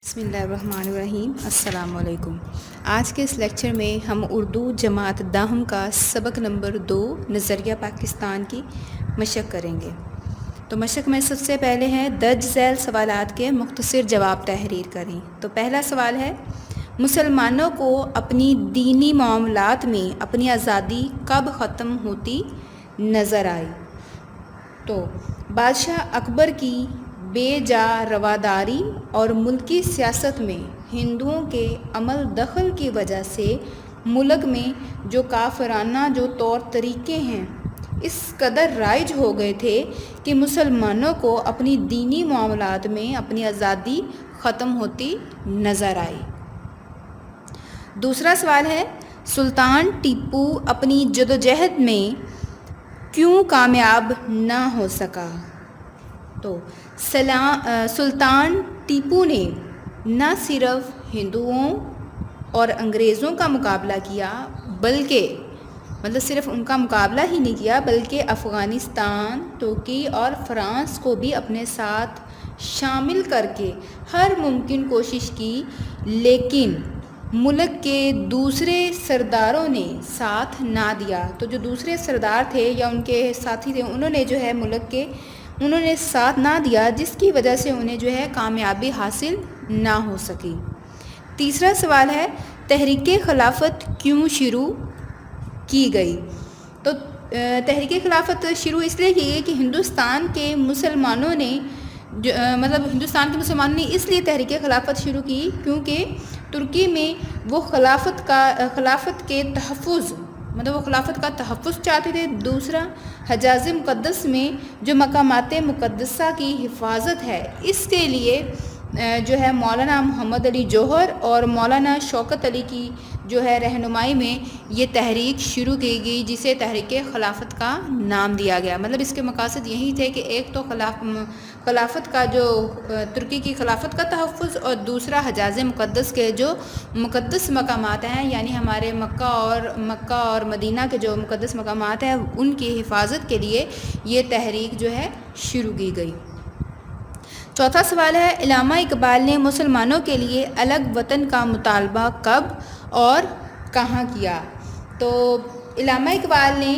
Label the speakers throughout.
Speaker 1: بسم اللہ الرحمن الرحیم۔ السلام علیکم۔ آج کے اس لیکچر میں ہم اردو جماعت داہم کا سبق نمبر 2 نظریہ پاکستان کی مشق کریں گے۔ تو مشق میں سب سے پہلے ہے درج ذیل سوالات کے مختصر جواب تحریر کریں۔ تو پہلا سوال ہے، مسلمانوں کو اپنی دینی معاملات میں اپنی آزادی کب ختم ہوتی نظر آئی؟ تو بادشاہ اکبر کی بے جا رواداری اور ملکی سیاست میں ہندوؤں کے عمل دخل کی وجہ سے ملک میں جو کافرانہ طور طریقے ہیں اس قدر رائج ہو گئے تھے کہ مسلمانوں کو اپنی دینی معاملات میں اپنی آزادی ختم ہوتی نظر آئی۔ دوسرا سوال ہے، سلطان ٹیپو اپنی جدوجہد میں کیوں کامیاب نہ ہو سکا؟ تو سلطان ٹیپو نے نہ صرف ہندوؤں اور انگریزوں کا مقابلہ کیا بلکہ صرف ان کا مقابلہ ہی نہیں کیا بلکہ افغانستان، ترکی اور فرانس کو بھی اپنے ساتھ شامل کر کے ہر ممکن کوشش کی، لیکن ملک کے دوسرے سرداروں نے ساتھ نہ دیا۔ تو جو دوسرے سردار تھے یا ان کے ساتھی تھے انہوں نے ساتھ نہ دیا، جس کی وجہ سے انہیں کامیابی حاصل نہ ہو سکی۔ تیسرا سوال ہے، تحریک خلافت کیوں شروع کی گئی؟ تو تحریک خلافت شروع اس لیے کی گئی کہ ہندوستان کے مسلمانوں نے اس لیے تحریک خلافت شروع کی کیونکہ ترکی میں وہ خلافت کا تحفظ چاہتے تھے۔ دوسرا، حجاز مقدس میں جو مقامات مقدسہ کی حفاظت ہے، اس کے لیے مولانا محمد علی جوہر اور مولانا شوکت علی کی رہنمائی میں یہ تحریک شروع کی گئی، جسے تحریک خلافت کا نام دیا گیا۔ اس کے مقاصد یہی تھے کہ ایک تو خلافت کا ترکی کی خلافت کا تحفظ، اور دوسرا حجاز مقدس کے جو مقدس مقامات ہیں، یعنی ہمارے مکہ اور مدینہ کے جو مقدس مقامات ہیں ان کی حفاظت کے لیے یہ تحریک شروع کی گئی۔ چوتھا سوال ہے، علامہ اقبال نے مسلمانوں کے لیے الگ وطن کا مطالبہ کب اور کہاں کیا؟ تو علامہ اقبال نے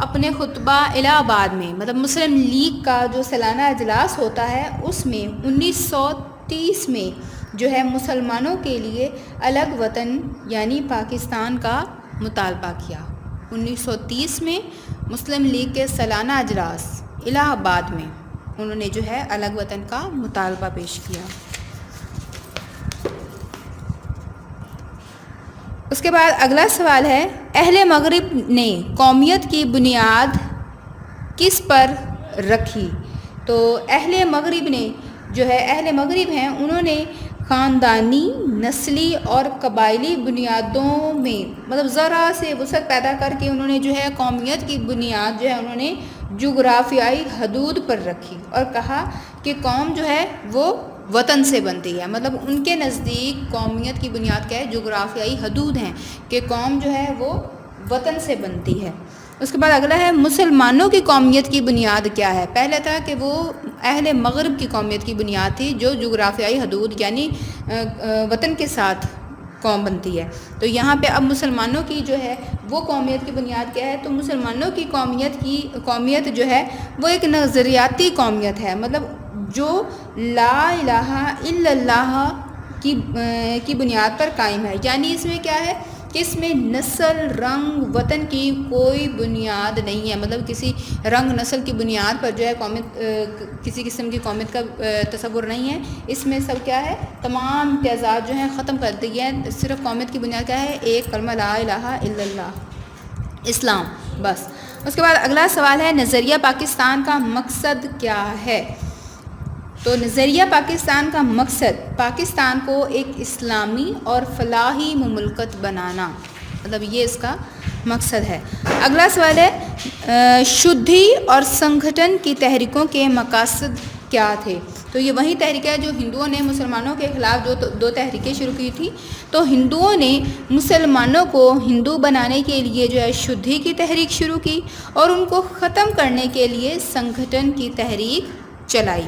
Speaker 1: اپنے خطبہ الہ آباد میں مسلم لیگ کا جو سالانہ اجلاس ہوتا ہے اس میں 1930 میں مسلمانوں کے لیے الگ وطن یعنی پاکستان کا مطالبہ کیا۔ 1930 میں مسلم لیگ کے سالانہ اجلاس الہ آباد میں انہوں نے الگ وطن کا مطالبہ پیش کیا۔ اس کے بعد اگلا سوال ہے، اہل مغرب نے قومیت کی بنیاد کس پر رکھی؟ تو اہل مغرب ہیں انہوں نے خاندانی، نسلی اور قبائلی بنیادوں میں ذرا سے وسعت پیدا کر کے انہوں نے قومیت کی بنیاد انہوں نے جغرافیائی حدود پر رکھی اور کہا کہ قوم وہ وطن سے بنتی ہے۔ ان کے نزدیک قومیت کی بنیاد کیا ہے؟ جغرافیائی حدود ہیں کہ قوم وہ وطن سے بنتی ہے۔ اس کے بعد اگلا ہے، مسلمانوں کی قومیت کی بنیاد کیا ہے؟ پہلے تھا کہ وہ اہل مغرب کی قومیت کی بنیاد تھی جو جغرافیائی حدود یعنی وطن کے ساتھ قوم بنتی ہے۔ تو یہاں پہ اب مسلمانوں کی وہ قومیت کی بنیاد کیا ہے؟ تو مسلمانوں کی قومیت وہ ایک نظریاتی قومیت ہے، جو لا الہ الا اللہ کی بنیاد پر قائم ہے۔ یعنی اس میں کیا ہے کہ اس میں نسل، رنگ، وطن کی کوئی بنیاد نہیں ہے، کسی رنگ نسل کی بنیاد پر قومیت کسی قسم کی قومیت کا تصور نہیں ہے۔ اس میں سب کیا ہے، تمام امتیازات ختم کر دی ہیں۔ صرف قومیت کی بنیاد کیا ہے؟ ایک کلمہ لا الہ الا اللہ، اسلام، بس۔ اس کے بعد اگلا سوال ہے، نظریہ پاکستان کا مقصد کیا ہے؟ تو نظریہ پاکستان کا مقصد پاکستان کو ایک اسلامی اور فلاحی مملکت بنانا، یہ اس کا مقصد ہے۔ اگلا سوال ہے، شدھی اور سنگھٹن کی تحریکوں کے مقاصد کیا تھے؟ تو یہ وہی تحریک ہے جو ہندوؤں نے مسلمانوں کے خلاف دو تحریکیں شروع کی تھی۔ تو ہندوؤں نے مسلمانوں کو ہندو بنانے کے لیے شدھی کی تحریک شروع کی اور ان کو ختم کرنے کے لیے سنگھٹن کی تحریک چلائی۔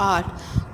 Speaker 1: 8?